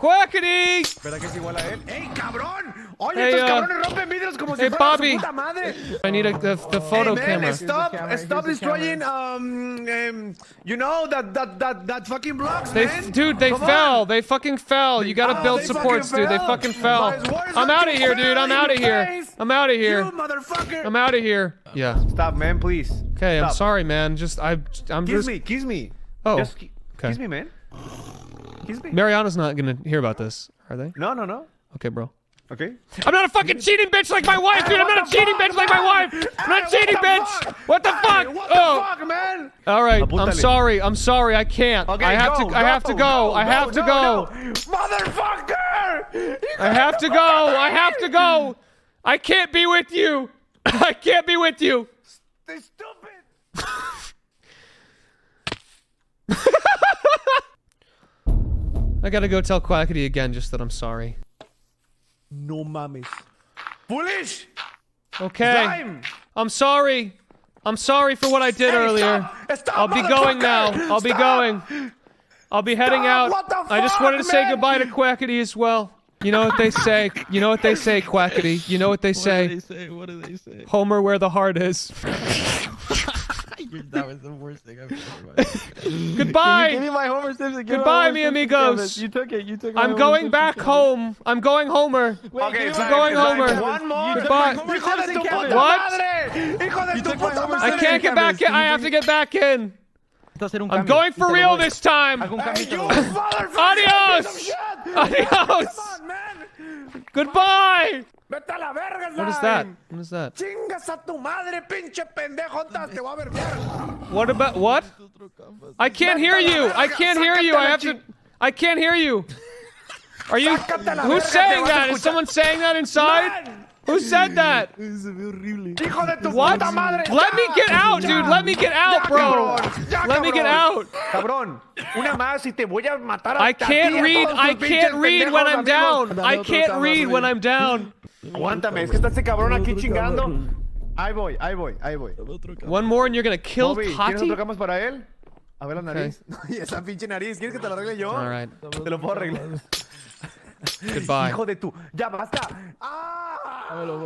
Quackity! ¿Verdad que es igual a él? ¡Ey, cabrón! Oye, Hey, estos cabrones rompen vidrios como si fuera Bobby. su puta madre. I need the photo Hey, camera. man, stop destroying, you know, that fucking blocks, man. Dude, they Come fell. on. They fucking fell. You gotta build they supports, fucking dude. They fell. fucking fell. Boys, where's I'm the out of here, dude. I'm fell out of in here. face? I'm out of You here. motherfucker. I'm out of here. Yeah. Stop, man, please. Okay, I'm Stop. sorry, man. I'm Kiss just. kiss me. Oh. Just Okay. kiss me, man. Kiss me. Mariana's not gonna hear about this, are they? No. Okay, bro. Okay. I'm not a fucking cheating bitch like my wife, dude. I'm not a cheating bitch like my wife. I'm not a cheating bitch. What the fuck? What the fuck, man? All right. I'm Apúntale. sorry. I'm sorry. I can't. Okay, I have to go. I have to go. Motherfucker! I have to go. I have to go. I can't be with you. I can't be with you. Stay stupid. I gotta go tell Quackity again just that I'm sorry. No mames. Foolish! Okay. Slime! I'm sorry. I'm sorry for what I did earlier. Stop, I'll be going now. I'll be going. I'll be heading out. What the I just fuck, wanted to say man? goodbye to Quackity as well. You know what they say. You know what they say, Quackity. You know what they say. What do they say? Homer where the heart is. That was the worst thing I've ever heard. Goodbye. Give me my Homer Simpson. Goodbye, mi amigos. You took it. You took my I'm Homer going Simpson back camera. home. I'm going Homer. Wait, Okay, give me Slime, my going Homer Homer. Simpson One more. Goodbye. Homer Hijo de Simpson tu camera. puta What? madre! Hijo de You tu took my puta Homer I madre! Simpson can't get back in. I have to get back in. I'm going for real this time. Algún Hey, cambio you te lo doy. motherfucker! Adios. Piece of shit! Adios. Come on, man! Goodbye. Vete a la verga, What is that? Slime. What is that? Chingas a tu madre, pinche pendejo, te voy a verguear. What about what? I can't hear you. I can't hear you. I have to. I can't hear you. Are you? Sácate la Who's verga, saying te vas a that? Is escuchar. someone saying that inside? Man, Who said that? hijo de tu What? puta madre! Let me get out, dude. Let me get out, bro. Ya, Let me get out. Cabrón, una más y te voy a matar a I ti can't y a read. todos I tus can't pinches read when pendejos I'm amigos. down. I can't read when I'm down. Aguántame, es que está este cabrón aquí chingando. Ahí voy. One more and you're gonna kill Bobby, ¿quieres Tati? otro camas para él? A ver la nariz. Y esa pinche nariz, ¿quieres que te la arregle yo? All right. Te lo puedo arreglar. Goodbye. Hijo de tu. Ya basta. ¡Ah!